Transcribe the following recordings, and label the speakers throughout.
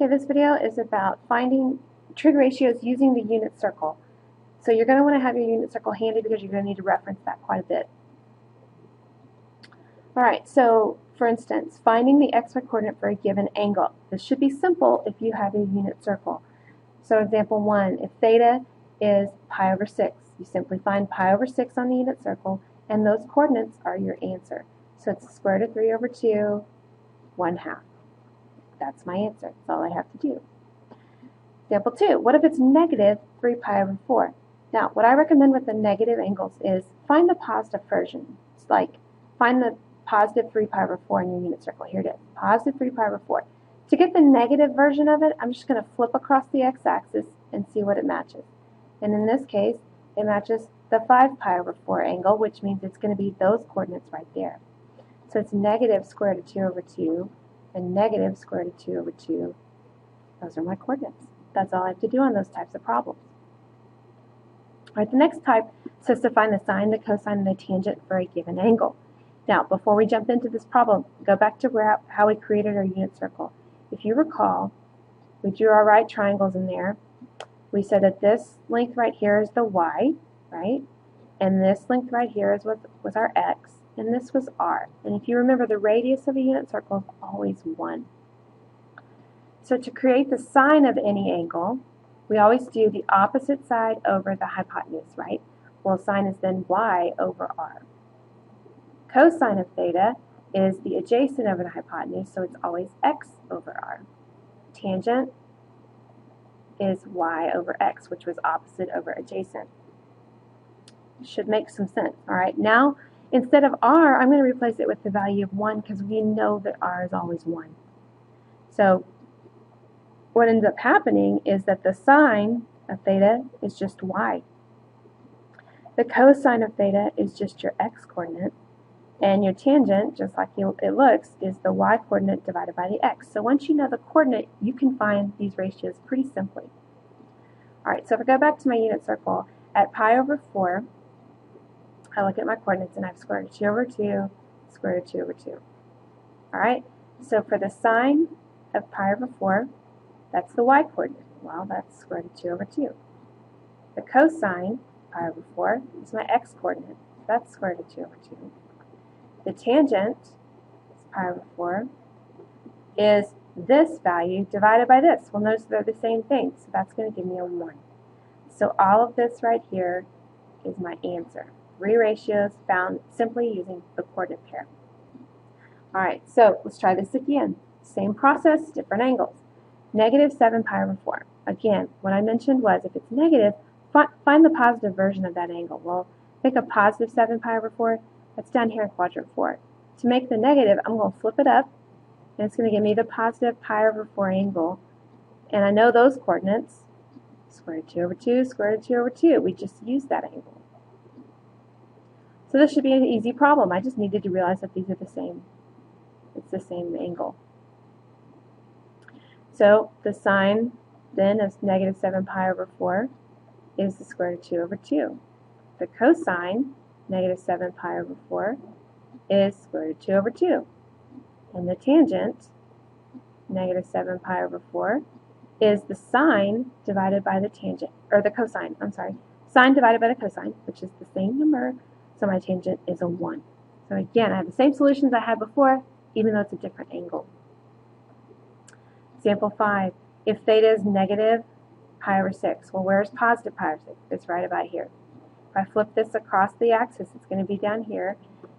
Speaker 1: Okay, this video is about finding trig ratios using the unit circle. So you're going to want to have your unit circle handy because you're going to need to reference that quite a bit. Alright, so for instance, finding the xy coordinate for a given angle. This should be simple if you have a unit circle. So example 1, if theta is pi over 6, you simply find pi over 6 on the unit circle, and those coordinates are your answer. So it's the square root of 3 over 2, 1/2. That's my answer. That's all I have to do. Example 2, what if it's negative 3 pi over 4? Now, what I recommend with the negative angles is find the positive version. It's like find the positive 3 pi over 4 in your unit circle. Here it is, positive 3 pi over 4. To get the negative version of it, I'm just going to flip across the x-axis and see what it matches. And in this case, it matches the 5 pi over 4 angle, which means it's going to be those coordinates right there. So it's negative square root of 2 over 2 and negative square root of 2 over 2. Those are my coordinates. That's all I have to do on those types of problems. All right, the next type says to find the sine, the cosine, and the tangent for a given angle. Now, before we jump into this problem, go back to how we created our unit circle. If you recall, we drew our right triangles in there. We said that this length right here is the y, right? And this length right here is what was our x, and this was r. And if you remember, the radius of a unit circle is always 1. So to create the sine of any angle, we always do the opposite side over the hypotenuse, right? Well, sine is then y over r. Cosine of theta is the adjacent over the hypotenuse, so it's always x over r. Tangent is y over x, which was opposite over adjacent. Should make some sense. All right, now instead of r, I'm going to replace it with the value of 1 because we know that r is always 1. So what ends up happening is that the sine of theta is just y. The cosine of theta is just your x coordinate. And your tangent, just like it looks, is the y coordinate divided by the x. So once you know the coordinate, you can find these ratios pretty simply. Alright, so if I go back to my unit circle, at pi over 4, I look at my coordinates and I have square root of 2 over 2, square root of 2 over 2. Alright, so for the sine of pi over 4, that's the y coordinate. Well, that's square root of 2 over 2. The cosine, pi over 4, is my x coordinate. That's square root of 2 over 2. The tangent, pi over 4, is this value divided by this. Well, notice they're the same thing, so that's going to give me a 1. So all of this right here is my answer. 3 ratios found simply using the coordinate pair. Alright, so let's try this again. Same process, different angles. Negative 7 pi over 4. Again, what I mentioned was if it's negative, find the positive version of that angle. Well, pick a positive 7 pi over 4. That's down here in quadrant 4. To make the negative, I'm going to flip it up, and it's going to give me the positive pi over 4 angle. And I know those coordinates, square root of 2 over 2, square root of 2 over 2. We just used that angle. So this should be an easy problem. I just needed to realize that these are the same. It's the same angle. So the sine then of negative 7 pi over 4 is the square root of 2 over 2. The cosine, negative 7 pi over 4, is square root of 2 over 2. And the tangent, negative 7 pi over 4, is the sine divided by the tangent, or the cosine, I'm sorry. Sine divided by the cosine, which is the same number, so my tangent is a 1. So again, I have the same solutions I had before, even though it's a different angle. Example 5, if theta is negative pi over 6, well, where's positive pi over 6? It's right about here. If I flip this across the axis, it's going to be down here.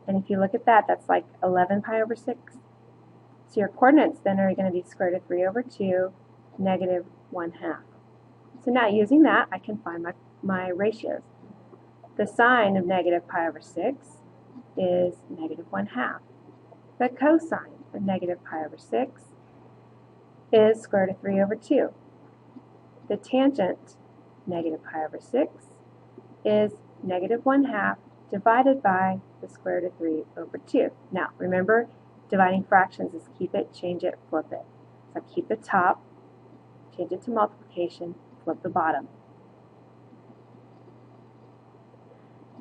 Speaker 1: And if you look at that, that's like 11 pi over 6. So your coordinates then are going to be square root of 3 over 2, negative 1/2. So now using that, I can find my ratios. The sine of negative pi over 6 is negative 1/2. The cosine of negative pi over 6 is square root of 3 over 2. The tangent, negative pi over 6, is negative 1/2 divided by the square root of 3 over 2. Now, remember, dividing fractions is keep it, change it, flip it. So keep the top, change it to multiplication, flip the bottom.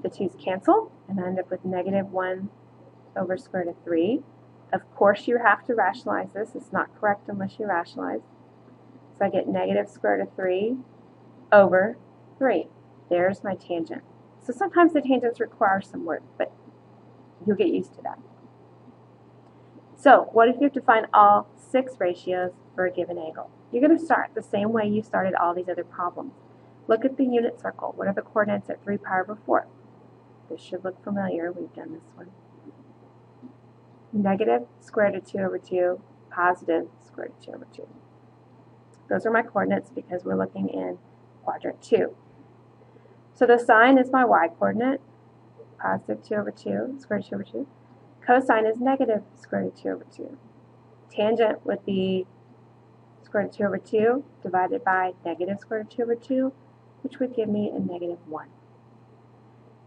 Speaker 1: The 2's cancel, and I end up with negative 1 over square root of 3. Of course, you have to rationalize this. It's not correct unless you rationalize. So I get negative square root of 3 over 3. There's my tangent. So sometimes the tangents require some work, but you'll get used to that. So what if you have to find all 6 ratios for a given angle? You're going to start the same way you started all these other problems. Look at the unit circle. What are the coordinates at 3 pi over 4? This should look familiar. We've done this one. Negative square root of 2 over 2, positive square root of 2 over 2. Those are my coordinates because we're looking in quadrant 2. So the sine is my y-coordinate, positive 2 over 2, square root of 2 over 2. Cosine is negative square root of 2 over 2. Tangent would be square root of 2 over 2 divided by negative square root of 2 over 2, which would give me a negative 1.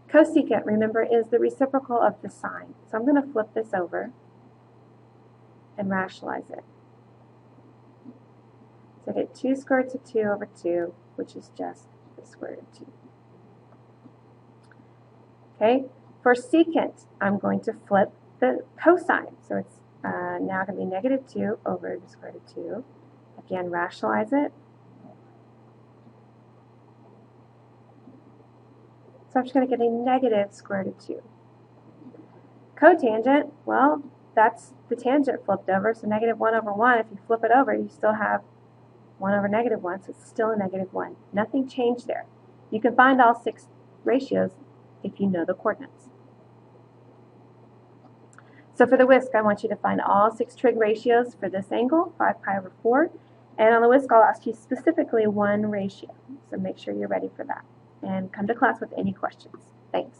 Speaker 1: Cosecant, remember, is the reciprocal of the sine. So I'm going to flip this over and rationalize it. So I get 2 square root of 2 over 2, which is just the square root of 2. Okay, for secant, I'm going to flip the cosine. So it's now going to be negative 2 over the square root of 2. Again, rationalize it. So I'm just going to get a negative square root of 2. Cotangent, well, that's the tangent flipped over, so negative 1 over 1. If you flip it over, you still have 1 over negative 1, so it's still a negative 1. Nothing changed there. You can find all 6 ratios if you know the coordinates. So for the whisk, I want you to find all 6 trig ratios for this angle, 5 pi over 4. And on the whisk, I'll ask you specifically one ratio. So make sure you're ready for that. And come to class with any questions. Thanks.